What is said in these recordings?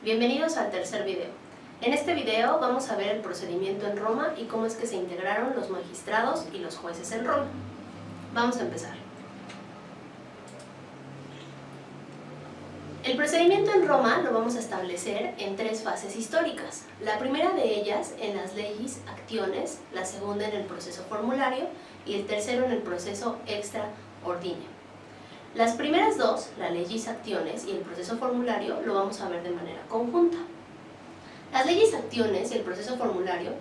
Bienvenidos al tercer video. En este video vamos a ver el procedimiento en Roma y cómo es que se integraron los magistrados y los jueces en Roma. Vamos a empezar. El procedimiento en Roma lo vamos a establecer en tres fases históricas. La primera de ellas en las legis actiones, la segunda en el proceso formulario y el tercero en el proceso extra ordinem. Las primeras dos, la legis actiones y el proceso formulario, lo vamos a ver de manera conjunta. Las legis actiones y el proceso formulario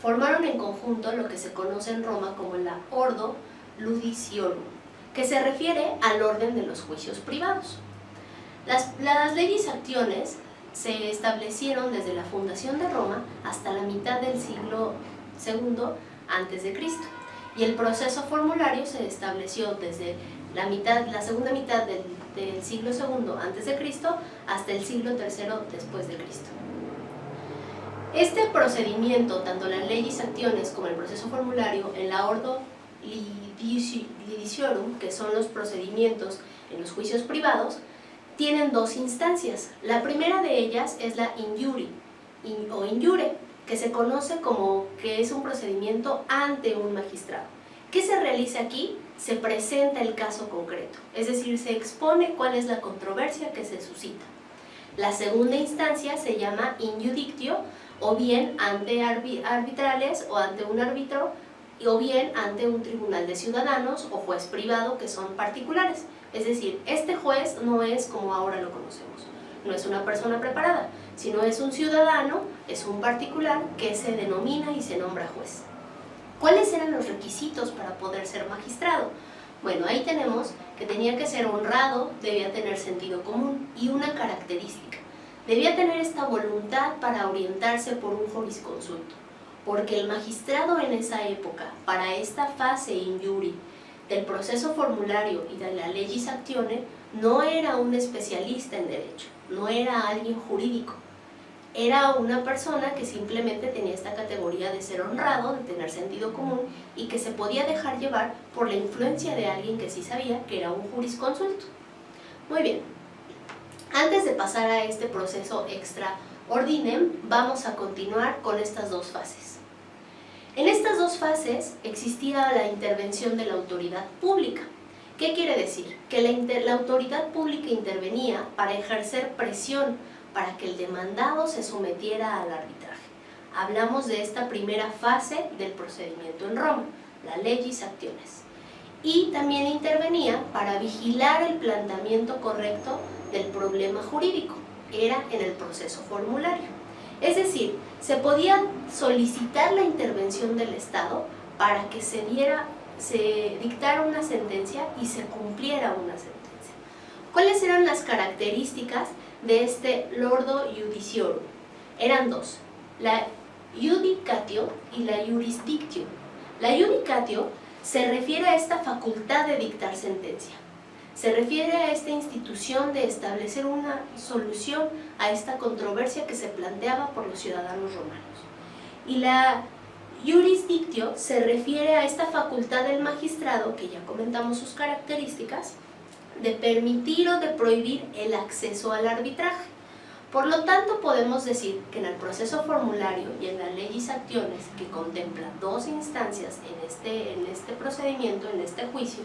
formaron en conjunto lo que se conoce en Roma como la ordo iudiciorum, que se refiere al orden de los juicios privados. Las legis actiones se establecieron desde la fundación de Roma hasta la mitad del siglo II a.C. y el proceso formulario se estableció desde la segunda mitad del siglo II a.C. hasta el siglo III después de Cristo. Este procedimiento, tanto las legis actiones como el proceso formulario en la ordo iudiciorum, que son los procedimientos en los juicios privados, tienen dos instancias. La primera de ellas es la injuri o injure, que se conoce como que es un procedimiento ante un magistrado. ¿Qué se realiza aquí? Se presenta el caso concreto, es decir, se expone cuál es la controversia que se suscita. La segunda instancia se llama in iudictio, o bien ante arbitrales o ante un árbitro, o bien ante un tribunal de ciudadanos o juez privado, que son particulares. Es decir, este juez no es como ahora lo conocemos, no es una persona preparada, sino es un ciudadano, es un particular que se denomina y se nombra juez. ¿Cuáles eran los requisitos para poder ser magistrado? Bueno, ahí tenemos que tenía que ser honrado, debía tener sentido común y una característica. Debía tener esta voluntad para orientarse por un jurisconsulto, porque el magistrado en esa época, para esta fase injuri del proceso formulario y de la legis actione, no era un especialista en derecho, no era alguien jurídico. Era una persona que simplemente tenía esta categoría de ser honrado, de tener sentido común y que se podía dejar llevar por la influencia de alguien que sí sabía que era un jurisconsulto. Muy bien, antes de pasar a este proceso extra ordinem, vamos a continuar con estas dos fases. En estas dos fases existía la intervención de la autoridad pública. ¿Qué quiere decir? Que la autoridad pública intervenía para ejercer presión para que el demandado se sometiera al arbitraje. Hablamos de esta primera fase del procedimiento en Roma, la legis actiones. Y también intervenía para vigilar el planteamiento correcto del problema jurídico, era en el proceso formulario. Es decir, se podía solicitar la intervención del Estado para que se dictara una sentencia y se cumpliera una sentencia. ¿Cuáles eran las características de este ordo iudiciorum? Eran dos, la iudicatio y la jurisdictio. La iudicatio se refiere a esta facultad de dictar sentencia. Se refiere a esta institución de establecer una solución a esta controversia que se planteaba por los ciudadanos romanos. Y la jurisdictio se refiere a esta facultad del magistrado, que ya comentamos sus características, de permitir o de prohibir el acceso al arbitraje. Por lo tanto, podemos decir que en el proceso formulario y en la legis actiones, que contempla dos instancias en este procedimiento, en este juicio,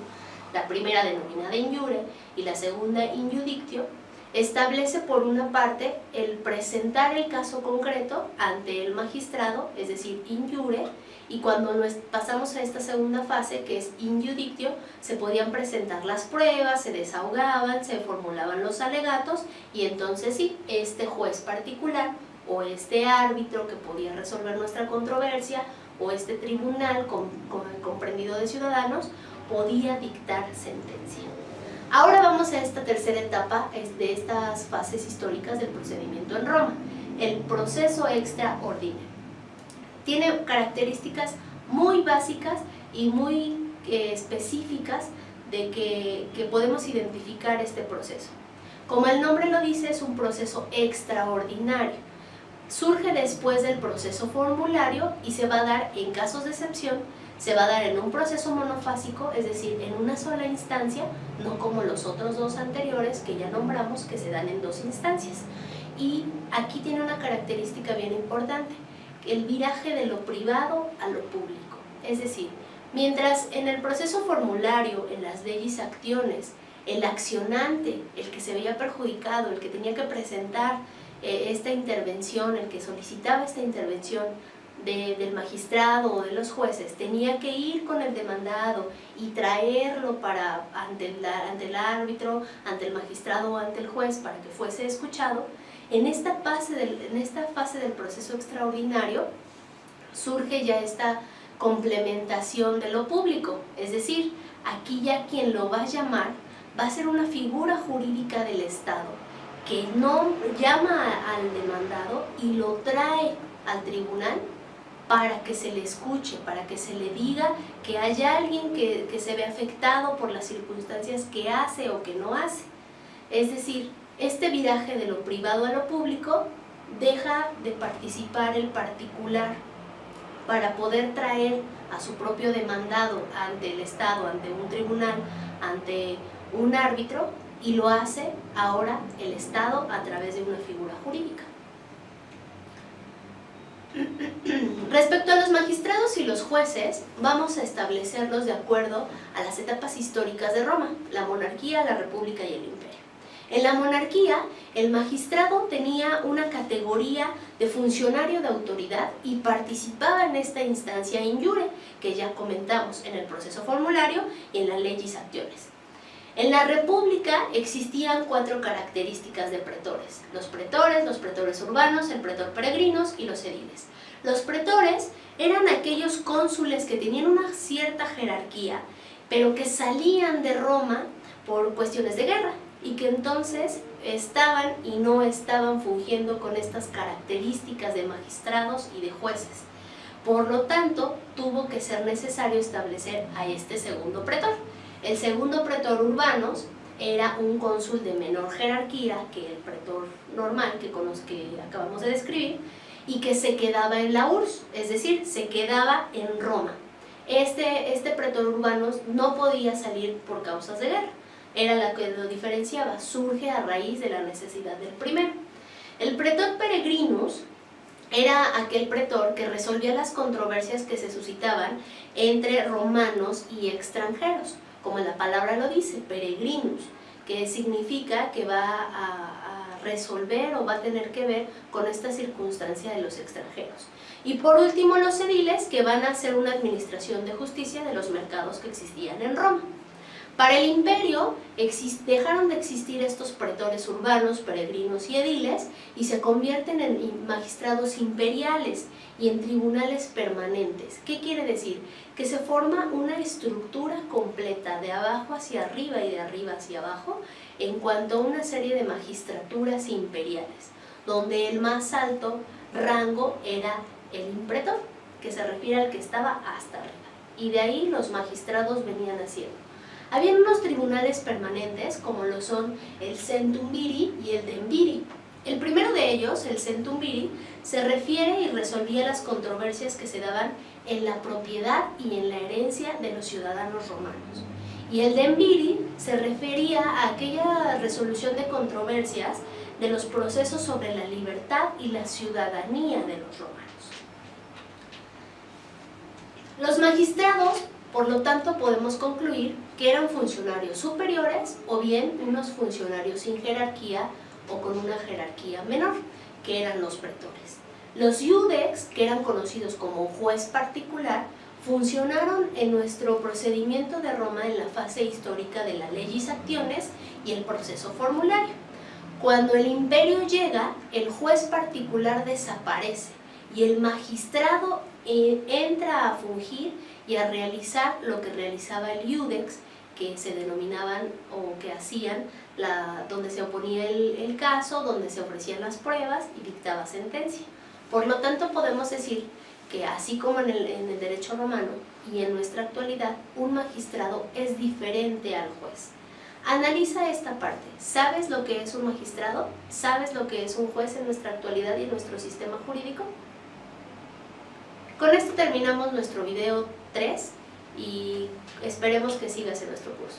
la primera denominada injure y la segunda in iudictio, establece por una parte el presentar el caso concreto ante el magistrado, es decir, injure, y cuando pasamos a esta segunda fase, que es in iudictio, se podían presentar las pruebas, se desahogaban, se formulaban los alegatos, y entonces sí, este juez particular o este árbitro que podía resolver nuestra controversia o este tribunal comprendido de ciudadanos podía dictar sentencia. Ahora vamos a esta tercera etapa de estas fases históricas del procedimiento en Roma, el proceso extra ordinem. Tiene características muy básicas y muy específicas de que podemos identificar este proceso. Como el nombre lo dice, es un proceso extraordinario. Surge después del proceso formulario y se va a dar, en casos de excepción, se va a dar en un proceso monofásico, es decir, en una sola instancia, no como los otros dos anteriores que ya nombramos, que se dan en dos instancias. Y aquí tiene una característica bien importante, el viraje de lo privado a lo público. Es decir, mientras en el proceso formulario, en las leyes acciones, el accionante, el que se veía perjudicado, el que tenía que presentar esta intervención, el que solicitaba esta intervención del magistrado o de los jueces, tenía que ir con el demandado y traerlo ante el árbitro, ante el magistrado o ante el juez para que fuese escuchado. En esta fase del proceso extraordinario surge ya esta complementación de lo público, es decir, aquí ya quien lo va a llamar va a ser una figura jurídica del Estado que no llama al demandado y lo trae al tribunal para que se le escuche, para que se le diga que hay alguien que se ve afectado por las circunstancias que hace o que no hace. Es decir, este viraje de lo privado a lo público deja de participar el particular para poder traer a su propio demandado ante el Estado, ante un tribunal, ante un árbitro, y lo hace ahora el Estado a través de una figura jurídica. Respecto a los magistrados y los jueces, vamos a establecerlos de acuerdo a las etapas históricas de Roma, la monarquía, la república y el imperio. En la monarquía, el magistrado tenía una categoría de funcionario de autoridad y participaba en esta instancia in iure, que ya comentamos en el proceso formulario y en las leyes acciones. En la república existían 4 características de pretores: los pretores urbanos, el pretor peregrinos y los ediles. Los pretores eran aquellos cónsules que tenían una cierta jerarquía, pero que salían de Roma por cuestiones de guerra y que entonces estaban y no estaban fungiendo con estas características de magistrados y de jueces. Por lo tanto, tuvo que ser necesario establecer a este segundo pretor. El segundo pretor urbanos era un cónsul de menor jerarquía que el pretor normal que acabamos de describir, y que se quedaba en la URSS, es decir, se quedaba en Roma. Este pretor urbanos no podía salir por causas de guerra, era la que lo diferenciaba, surge a raíz de la necesidad del primero. El pretor peregrinus era aquel pretor que resolvía las controversias que se suscitaban entre romanos y extranjeros, como la palabra lo dice, peregrinus, que significa que va a resolver o va a tener que ver con esta circunstancia de los extranjeros. Y por último, los ediles, que van a hacer una administración de justicia de los mercados que existían en Roma. Para el imperio dejaron de existir estos pretores urbanos, peregrinos y ediles y se convierten en magistrados imperiales y en tribunales permanentes. ¿Qué quiere decir? Que se forma una estructura completa de abajo hacia arriba y de arriba hacia abajo en cuanto a una serie de magistraturas imperiales, donde el más alto rango era el impretor, que se refiere al que estaba hasta arriba, y de ahí los magistrados venían haciendo. Habían unos tribunales permanentes como lo son el centum viri y el dembiri. El primero de ellos, el centum viri, se refiere y resolvía las controversias que se daban en la propiedad y en la herencia de los ciudadanos romanos. Y el dembiri se refería a aquella resolución de controversias de los procesos sobre la libertad y la ciudadanía de los romanos. Los magistrados, por lo tanto, podemos concluir que eran funcionarios superiores o bien unos funcionarios sin jerarquía o con una jerarquía menor, que eran los pretores. Los iudex, que eran conocidos como juez particular, funcionaron en nuestro procedimiento de Roma en la fase histórica de las leyes acciones y el proceso formulario. Cuando el imperio llega, el juez particular desaparece y el magistrado entra a fungir y a realizar lo que realizaba el iudex, que se denominaban o que hacían donde se oponía el caso, donde se ofrecían las pruebas y dictaba sentencia. Por lo tanto, podemos decir que así como en el derecho romano y en nuestra actualidad, un magistrado es diferente al juez. Analiza esta parte. ¿Sabes lo que es un magistrado? ¿Sabes lo que es un juez en nuestra actualidad y en nuestro sistema jurídico? Con esto terminamos nuestro video 3 y esperemos que sigas en nuestro curso.